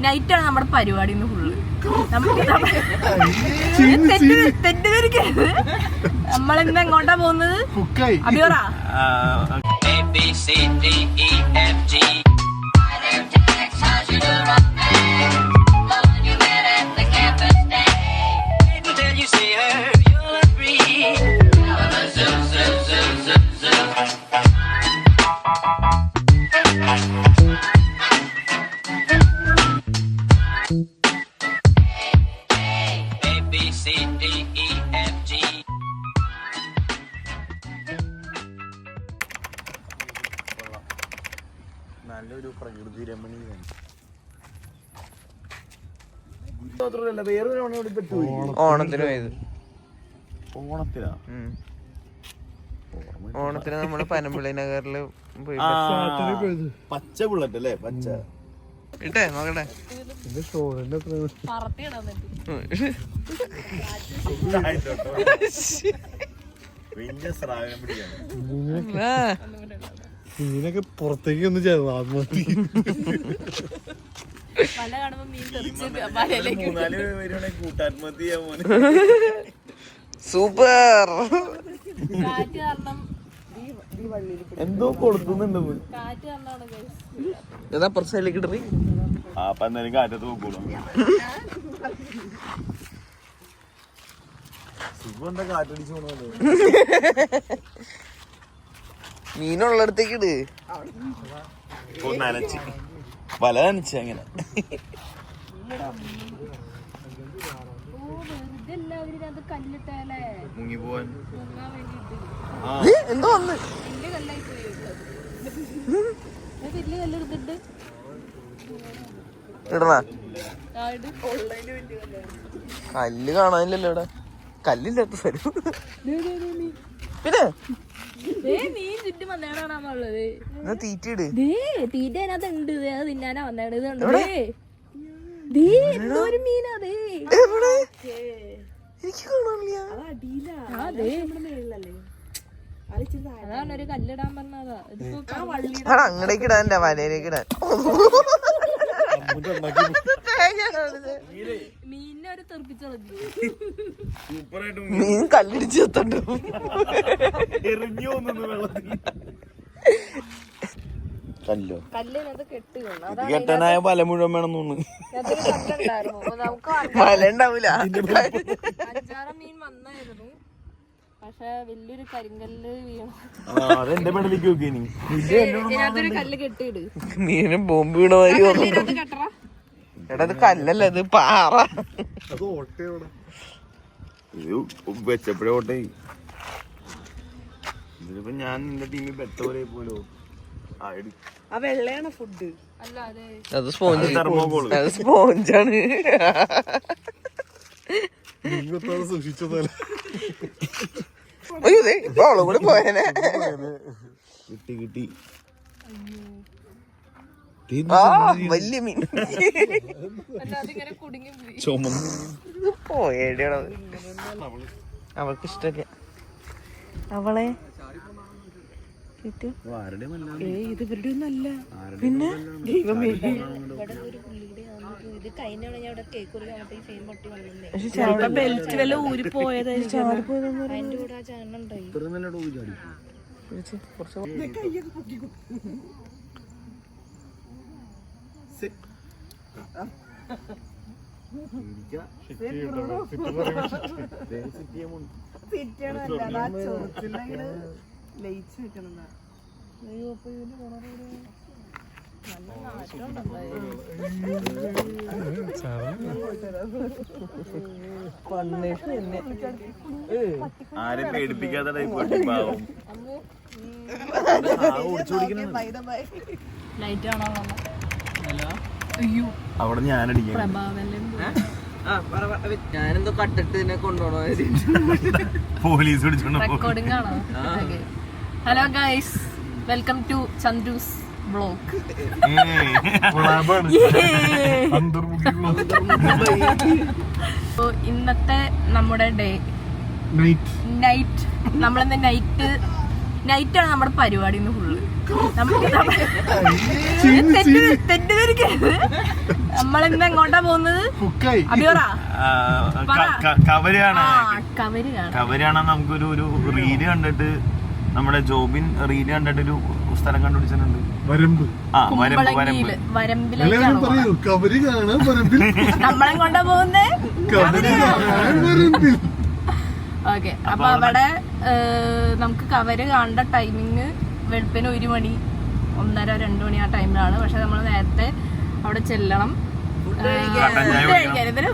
നൈറ്റാണ് നമ്മുടെ പരിപാടി ഫുള്ള്. തെറ്റിദ്ധരിക്കരുത്. നമ്മളിന്ന് എങ്ങോട്ടാ പോകുന്നത്? അഭിയോറ നല്ലൊരു പ്രകൃതി രമണീയമാണ്. ഓണത്തിന് പോയത്. ഓണത്തിന് നമ്മള് പനമ്പള്ളി നഗറില് പോയി. പച്ച ബുള്ളറ്റ് അല്ലേ? പച്ച ഇട്ടേ നോക്കട്ടെ. മീനൊക്കെ പുറത്തേക്ക് ഒന്ന് ചെയ്തു ആത്മഹത്യ. കൂട്ടാത്മഹത്യ സൂപ്പർ. എന്തോ കൊടുക്കുന്നുണ്ടെന്ന്. ഏതാ പുറത്തേക്ക് ഇടറി? അപ്പൊ എന്തായാലും കാറ്റത്ത് പോക്കൂടാ. സുഖം കാറ്റടിച്ചു പോണോ? മീനുള്ളടത്തേക്ക് ഇട്. നനച്ച് വല നനച്ച് അങ്ങനെ. മുങ്ങി പോവാൻ എന്തോ വന്ന് ഇടണ കല്ല് കാണാനില്ലല്ലോ ഇവിടെ. കല്ലില്ലാത്ത സ്ഥലം. പിന്നെ തീറ്റയിട്. തീറ്റ അതിനകത്ത് ഉണ്ട്. അത് തിന്നാനാ വന്നേക്കണത്. മീനാതേ എനിക്ക് കാണാനില്ല. അതാണ് ഒരു കല്ലിടാൻ പറഞ്ഞതാ. അങ്ങടേക്ക് ഇടാൻ വലയിലേക്ക് ഇടാൻ. മീനിനെ ഒരു തെറിപ്പിച്ചു. മീൻ കല്ലിടിച്ച് എത്തണ്ടോ? കല്ലോ കല്ലിനത് കെട്ടാനായ പല മുഴുവൻ വേണം തോന്നുന്നു. മല ഉണ്ടാവൂല. 5-6 മീൻ വന്നായിരുന്നു. പക്ഷെ വലിയൊരു കരിങ്കല്ല് വീണു. ഇതിനകത്തൊരു കല്ല് കെട്ടിയിട്. മീനും ബോംബ് വീണ മാതിരി തോന്നുന്നു. എടാ ഇത് കല്ലല്ല, ഇത് പാറ. ഇത് വെച്ചപ്പോഴേ ഓട്ടേ. ഇതിലിപ്പോ ഞാൻ നിന്റെ ടീമിൽ പെട്ട പോലെ പോലോ. വെള്ളയാണ് ഫുഡ് അല്ല. അത് സ്പോഞ്ച്. അത് സ്പോഞ്ചാണ്. സൂക്ഷിച്ചതല്ല. ഇപ്പൊ അവളും കൂടി പോയനെ. കിട്ടി വലിയ മീൻ പോയേടിയാണത്. അവൾക്ക് ഇഷ്ടല്ല. അവളെ ഇത് ഇവരുടെ ഒന്നല്ല. പിന്നെ ദൈവമേ, ഇത് കഴിഞ്ഞ ഞാൻ ഇവിടെ കേക്ക് ചെയിൻ പൊട്ടി വന്നേ. ബെൽറ്റ് വല്ല ഊരി പോയത്. അതിന്റെ കൂടെ ആ ചേട്ടൻ ഉണ്ടായി. ആരെ പേടിപ്പിക്കാത്ത ടൈപ്പ് പാവം. അവിടെ ഞാനടിക്കാം. ഞാനെന്തോ കട്ടിട്ട് ഇതിനെ കൊണ്ടുപോകണോ? പോലീസ് റെക്കോർഡിംഗ് ആണോ? Hello guys, welcome to Chandru's vlog. ഇന്നത്തെ നമ്മുടെ ഡേ നൈറ്റ്. നമ്മളിന്ന് നൈറ്റാണ് നമ്മുടെ പരിപാടി ഫുള്ള്. തെറ്റിദ്ധരിക്കരുത്. നമ്മളിന്ന് എങ്ങോട്ടാ പോകുന്നത്? അടിയോറാ കവരാണ്. കവര് കാണാൻ നമുക്കൊരു റീല് കണ്ടിട്ട്, നമ്മുടെ ജോബിൻ റീല് കണ്ടിട്ട് ഒരു സ്ഥലം കണ്ടുപിടിച്ചിട്ടുണ്ട്. വരമ്പിലേക്കാണ് നമ്മളെ കൊണ്ടാ പോകുന്നേ. ഓക്കെ, അപ്പൊ അവിടെ നമുക്ക് കവര് കാണേണ്ട ടൈമിങ് വെളുപ്പിന് 1 മണി, 1:30, 2 മണി ആ ടൈമിലാണ്. പക്ഷെ നമ്മൾ നേരത്തെ അവിടെ ചെല്ലണം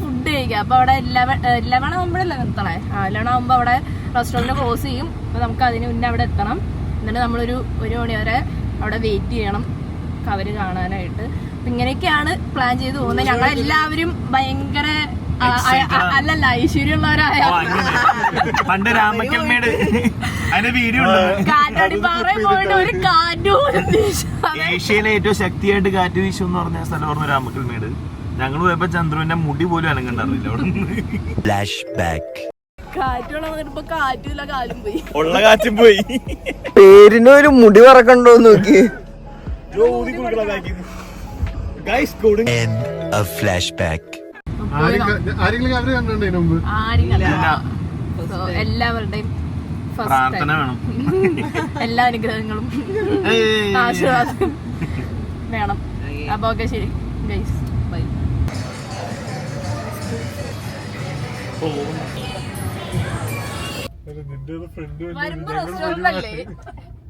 ഫുഡ് കഴിക്കാം. അപ്പൊ അവിടെ 11 ആകുമ്പോഴല്ലേ നിർത്തണേ? 11 ആകുമ്പോ അവിടെ റെസ്റ്റോറന്റ് ക്ലോസ് ചെയ്യും. അപ്പൊ നമുക്ക് അതിന് മുന്നേ അവിടെ എത്തണം. എന്നിട്ട് നമ്മളൊരു 1 മണി വരെ അവിടെ വെയിറ്റ് ചെയ്യണം കവര് കാണാനായിട്ട്. അപ്പൊ ഇങ്ങനെയൊക്കെയാണ് പ്ലാൻ ചെയ്ത് പോകുന്നത്. ഞങ്ങളെല്ലാവരും ഭയങ്കര അല്ലല്ല ഐശ്വര്യമുള്ളവരായ പണ്ട് രാമക്കൽമേട് അതിന്റെ വീഡിയോ കാറ്റാടിപ്പാറയിൽ പോയിട്ട് ഒരു കാറ്റ് പോലും ഏഷ്യയിലെ ഏറ്റവും ശക്തിയായിട്ട് കാറ്റ് വീശു എന്ന് പറഞ്ഞ സ്ഥലം പറഞ്ഞു രാമക്കൽമേട്. ഞങ്ങൾ പോയപ്പോ ചന്ദ്രുവിന്റെ മുടി പോലും അനങ്ങണ്ടറിയില്ല അവിടെ. കാറ്റുള്ള കാറ്റില്ല, കാലും പോയി, ഉള്ള കാറ്റും പോയി. പേരിന് ഒരു മുടി പറക്കണ്ടോ നോക്കി. എല്ലാവരുടെയും പ്രാർത്ഥന വേണം, എല്ലാ അനുഗ്രഹങ്ങളും ആശീർവാദം വേണം. അപ്പൊ ഓക്കെ, ശരി ഗൈസ്, ബൈ. വരുമ്പോ റെസ്റ്റോറന്റ് അല്ലേ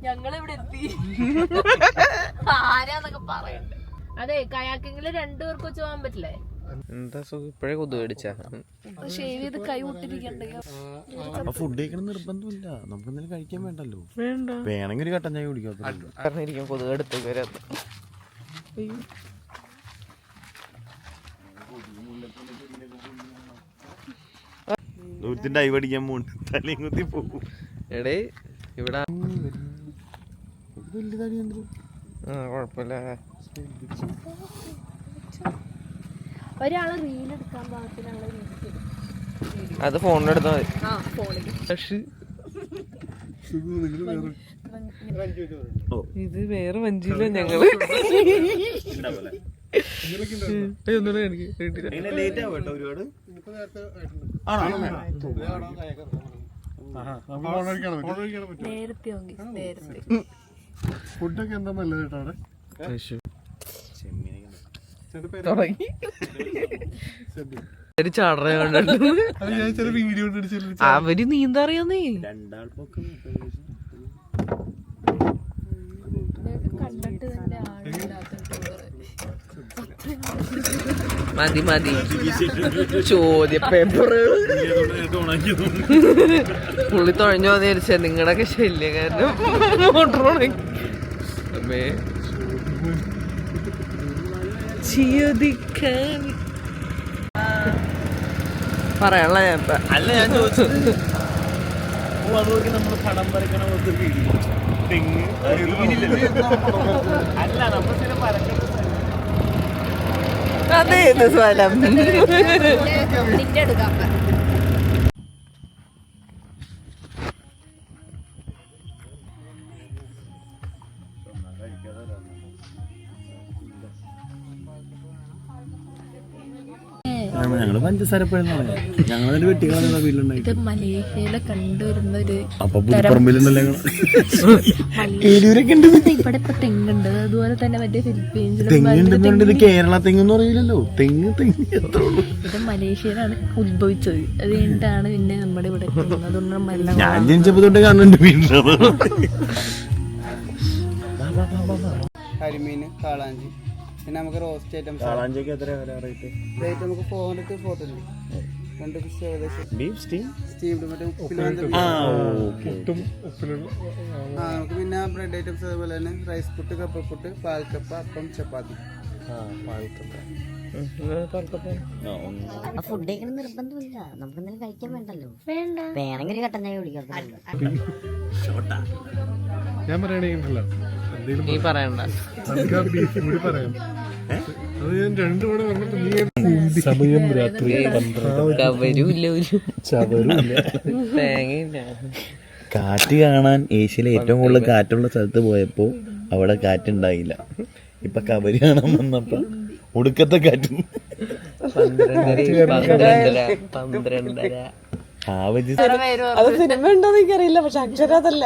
ഞങ്ങളിവിടെ എത്തി. ആരാന്നൊക്കെ പറയണ്ടേ? അതെ, കയാക്കിങ്ങില് 2 പേർക്ക് വെച്ച് പോകാൻ പറ്റില്ലേ? എന്താ സുഖം, ഇപ്പഴേ കൊതു കടിച്ചാ. ഷേവ് ചെയ്ത് കൈ വിട്ടിരിക്കണ്ടേ? ഫുഡ് കഴിക്കണം നിർബന്ധമില്ല, നമുക്ക് എന്തെങ്കിലും കഴിക്കാൻ വേണ്ടല്ലോ. വേണമെങ്കിൽ ഒരു കട്ടൻ ചായ കുടിക്കാം. കൊതുക് എടുത്തേക്ക് വരാത്ത ദൂരത്തിന്റെ ഡൈവ് അടിക്കാൻ പോണ്ട്, തലയും കുത്തി പോകും. എടേ ഇവിടെ വലുതാടി കൊഴപ്പില്ല. ഒരാള് റീൽ എടുക്കാൻ പാകത്തിനുള്ള അത് ഫോണിലെടുത്താ മതി. ഇത് വേറെ വഞ്ചിയില്ല ഞങ്ങള്. ഫുഡൊക്കെ എന്താ നല്ലത് കേട്ടോ അവിടെ. ചാടറ കണ്ടു വീഡിയോ അവര് നീന്തറിയാന്നേ. മതി മതി ചോദ്യ പേപ്പറുകൾ പുള്ളി തുഴഞ്ഞു വന്നിരിച്ച നിങ്ങളുടെയൊക്കെ ശല്യം കാരണം മോട്ടർ അമ്മേ പറയാനുള്ള ഞാൻ ഇപ്പൊ അല്ല, ഞാൻ ചോദിച്ചത് നമ്മള് പടം വരയ്ക്കണ തെങ്ങ് അല്ല, നമ്മൾ സ്ഥലം വരയ്ക്കണ അതേത് സ്ഥലം? നിന്റെ എടുക്കാം. ഞങ്ങള് പഞ്ചസാര ഞങ്ങളൊരു വെട്ടിക്കള വീട്ടിലുണ്ടായി. ഇത് മലേഷ്യയിലെ കണ്ടുവരുന്ന ഒരു അപ്പൊ പുതുപ്പറമ്പിലുണ്ടല്ലേ ഇവിടെ ഇപ്പൊ തെങ്ങുണ്ട്. അതുപോലെ തന്നെ മറ്റേ ഫിലിപ്പീൻസിലും തെങ്ങുണ്ടെന്നുണ്ട്. ഇത് കേരള തെങ്ങെന്ന് പറയില്ലല്ലോ. തെങ്ങ് എത്ര ഉള്ളൂ. ഇത് മലേഷ്യയിലാണ് ഉത്ഭവിച്ചത്. അത് കഴിഞ്ഞിട്ടാണ് പിന്നെ നമ്മുടെ ഇവിടെ അതുകൊണ്ട് ഞാൻ ജനിച്ചപ്പോ തൊട്ട് കാണുന്നുണ്ട് വീട്ടിൽ. കരിമീൻ, കാളാഞ്ചി, പിന്നെ നമുക്ക് റോസ്റ്റ് ഐറ്റംസ്. കാളാഞ്ചിക്ക് എത്ര റേറ്റ്? റേറ്റ് നമുക്ക് 400 to 420. 2 ഫിഷ് ഏകദേശം ബീഫ് സ്റ്റീംഡ് മറ്റേ ഉപ്പിലാണ്. നമുക്ക് പിന്നെ ബ്രെഡ് ഐറ്റംസ് അതുപോലെ തന്നെ റൈസ് പുട്ട്, കപ്പപ്പുട്ട്, പാൽക്കപ്പ, അപ്പം, ചപ്പാത്തി. ഫുഡ് കഴിക്കണം നിർബന്ധമില്ല, നമുക്ക് എന്തെങ്കിലും കഴിക്കാൻ വേണ്ടല്ലോ. വേണമെങ്കിൽ ഒരു കട്ടൻ ചായ കുടിക്കാം. ഞാൻ പറയണേണ്ടല്ലോ നീ പറയണ്ട. ബീഫ് കൂടി പറയാം. അത് ഞാൻ 2 തവണ പറഞ്ഞിട്ട് നീ സമയം രാത്രി 12 തേങ്ങയില്ല. കാറ്റ് കാണാൻ ഏഷ്യയിലെ ഏറ്റവും കൂടുതൽ കാറ്റുള്ള സ്ഥലത്ത് പോയപ്പോ അവിടെ കാറ്റുണ്ടായില്ല. ഇപ്പൊ കബരി കാണാൻ വന്നപ്പോ ഒടുക്കത്തെ കാറ്റും. 12:30. അത് സിനിമ ഉണ്ടോന്ന് എനിക്കറിയില്ല, പക്ഷെ അക്ഷരം അതല്ല.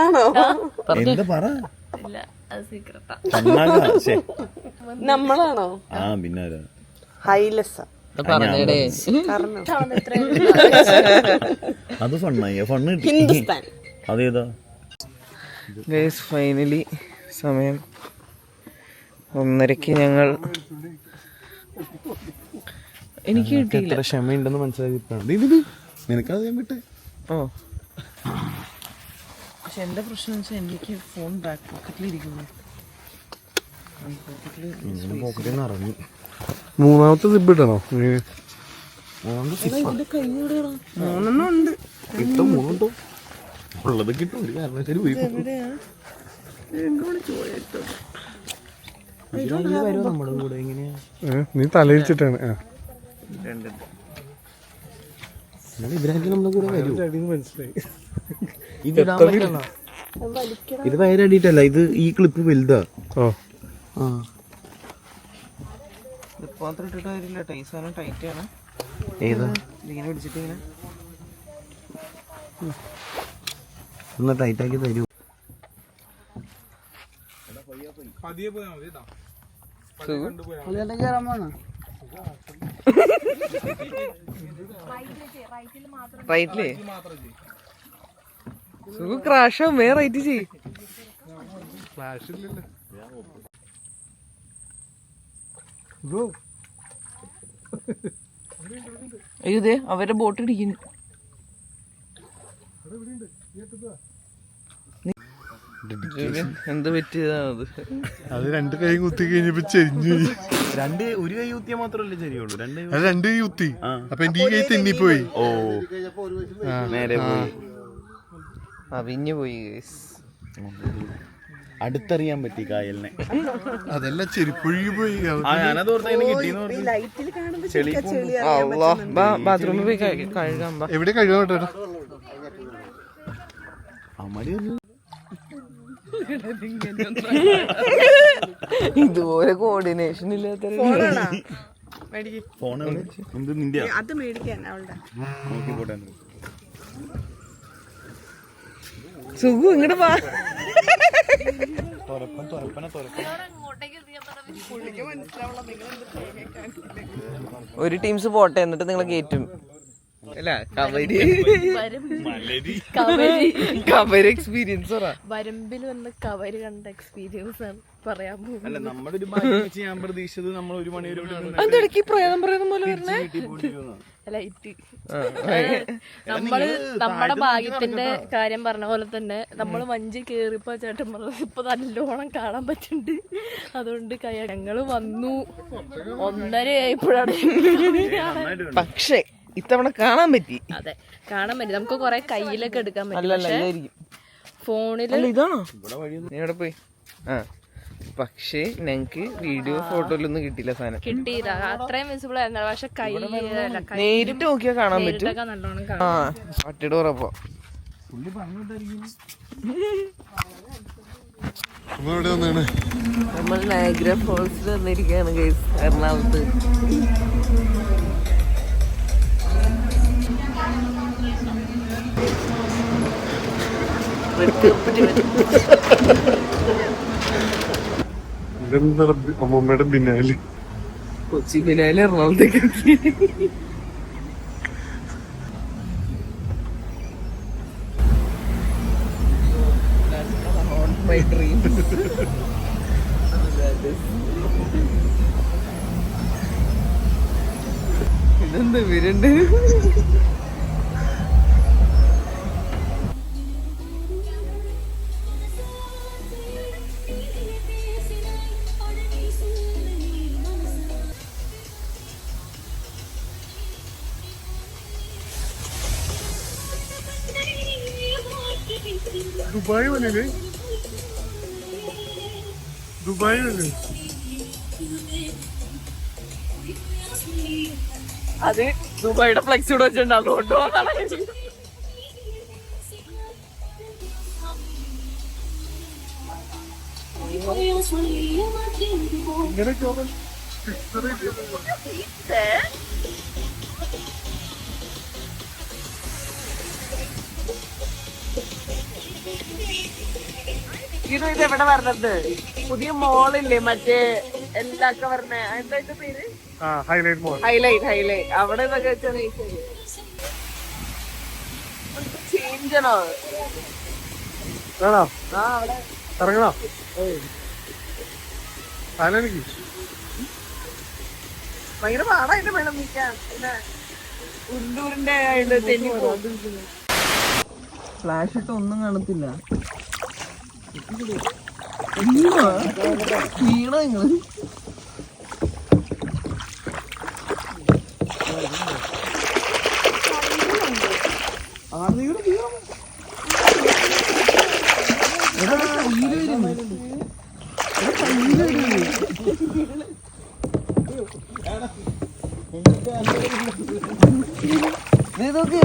ആണോ? എന്താ പറ? നമ്മളാണോ? ആ പിന്നെ ഹൈലസ അത് ഫണ്ണായി. ഫണ്ണ് കിട്ടി. ഹിന്ദുസ്ഥാൻ. അതേതാ? ഗൈസ് ഫൈനലി സമയം 1:30 ഞങ്ങൾ എനിക്ക് കിട്ടിയില്ല. എത്ര ക്ഷമയുണ്ടെന്ന് മനസ്സിലാക്കിയിട്ടാണ് നിനക്കത് ഞാൻ വിട്ടെ. ഓ പക്ഷെ എന്റെ പ്രശ്നം വെച്ചാൽ എനിക്ക് ഫോൺ ബാക്ക് പോക്കറ്റിലിരിക്കുന്നു. പോക്കറ്റിൽ നിന്ന് ഇറങ്ങി. മൂന്നാമത്തെ സിബ് ഇടണോ? മൂന്നെണ്ണം ഉണ്ട്. കിട്ടും, മൂന്നുണ്ടോ ഉള്ളത് കിട്ടും. ഒരു കാരണവശാലും വരുമോ നമ്മുടെ കൂടെ? എങ്ങനെയാ? നീ തലയിരിച്ചിട്ടാണ്. ഇവരാക്കി നമ്മുടെ കൂടെ വരുമോ? മനസ്സിലായി. ഇത് വയറടിയിട്ടല്ല, ഇത് ഈ ക്ലിപ്പ് വലുതാ. ഓ ആ മാത്രം ഇട്ടിട്ട് കാര്യമില്ല. ഈ സാധനം ടൈറ്റ് ആണ്. ഏതാ? ഇതിങ്ങനെ പിടിച്ചിട്ട് ഇങ്ങനെ ഒന്ന് ടൈറ്റാക്കി തരൂ. റൈറ്റിലേ ക്രാഷാവും. വേറെ റൈറ്റ് ചെയ്യ്. ഫ്ലാഷ് ഇല്ലല്ലോ. അയ്യോ ദേ അവരുടെ ബോട്ട് ഇടിക്കുന്നു. എന്ത് പറ്റിയതാണത്? അത് രണ്ട് കൈ കുത്തി കഴിഞ്ഞപ്പോ ചെരിഞ്ഞു. ഒരു കൈ കുത്തിയാ മാത്രമല്ലേ ശരിയുള്ളൂ. അത് രണ്ട് കൈ കുത്തി. അപ്പൊ എന്റെ ഈ കൈ തെന്നിപ്പോയി. ഓ നേരെ പോയി. അവിഞ്ഞു പോയി. അടുത്തറിയാൻ പറ്റി കായലിനെ. അതല്ല ചെരിപ്പൊഴുകി പോയി. ഞാനത് ഓർത്ത് കിട്ടിയെന്ന് ബാത്റൂമിൽ പോയി കഴുകാൻ. എവിടെ കഴുകാൻ കേട്ടോ? ഇതുപോലെ കോർഡിനേഷൻ ഇല്ലാത്ത ഫോൺ എന്ത് നിന്റെ അത് മേടിക്കാൻ അവളുടെ നോക്കി പോട്ടെ. സുഖു ഇങ്ങോട്ട് വാ. ഒരു ടീംസ് പോട്ടെ, എന്നിട്ട് നിങ്ങളെ കയറ്റും. അല്ല കവരി എക്സ്പീരിയൻസ് വരമ്പിൽ വന്ന് കവര് കണ്ട എക്സ്പീരിയൻസ് ആണ് പറയാൻ പോകുന്നത്. അല്ല നമ്മുടെ ഒരു ഭാഗ്യം വെച്ച് ഞാൻ പ്രതീക്ഷിച്ചത് നമ്മൾ 1 മണി വരെ അതിടയ്ക്ക് പ്രേതം പറയുന്ന പോലെ വരണേ. നമ്മള് നമ്മുടെ ഭാഗ്യത്തിന്റെ കാര്യം പറഞ്ഞ പോലെ തന്നെ നമ്മള് മഞ്ചി കേറിപ്പോ ചേട്ടൻ പറഞ്ഞത് ഇപ്പൊ നല്ലോണം കാണാൻ പറ്റുന്നുണ്ട്. അതുകൊണ്ട് ഞങ്ങള് വന്നു 1:30 ആയപ്പോഴാണ്. പക്ഷേ ഇത്തവണ കാണാൻ പറ്റി. അതെ കാണാൻ പറ്റി. നമുക്ക് കൊറേ കയ്യിലൊക്കെ എടുക്കാൻ പറ്റും. ഫോണില് ഇതാണോ നീ എവിടെ പോയി? ആ പക്ഷേ ഞങ്ങക്ക് വീഡിയോ ഫോട്ടോയിലൊന്നും കിട്ടിയില്ല. സാധനം കിട്ടിയില്ല, അത്രയും വിസിബിൾ ആയിരുന്നു. പക്ഷെ നേരിട്ട് നോക്കിയാൽ കാണാൻ പറ്റും. നല്ലോണം ആ പട്ടിയുടെ ഉറപ്പോ. നമ്മൾ നയഗ്ര ഫോൾസിൽ വന്നിരിക്കുകയാണ് ഗൈസ്, എറണാകുളത്ത്. അമ്മൂമ്മയുടെ ബിനാലി കൊച്ചി ബിനാലി എറണാകുളത്തേക്ക്. My dreams. ഇതെന്താ ഇവരുണ്ട്? ദുബായ് വന്നില്ലേ? ദുബായ് വന്നില്ലേ? അത് ദുബായിയുടെ ഫ്ലെക്സ് ഇവിടെ വെച്ചിട്ടുണ്ട് അതുകൊണ്ട് ഇത് എവിടെ വരണത്? പുതിയ മോളില്ലേ മറ്റേ എല്ലാ വരണ എന്താ പേര്? ഹൈലൈറ്റ് മോൾ. ഹൈലൈറ്റ് അവിടെ ഇതൊക്കെ ചേഞ്ച് ആണോ? ആണോ? ആ അവിടെ ഇറങ്ങണോ? ആലോചിക്ക്. ഭയങ്കര പാടായിട്ട് വേണം നിൽക്കാൻ. പിന്നെ ഉരുണ്ടൂരിന്റെ ആയിട്ട് തെന്നി ഫ്ലാഷ് ഇട്ട് ഒന്നും കാണത്തില്ല. വീണോ നിങ്ങള്?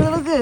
നോക്ക്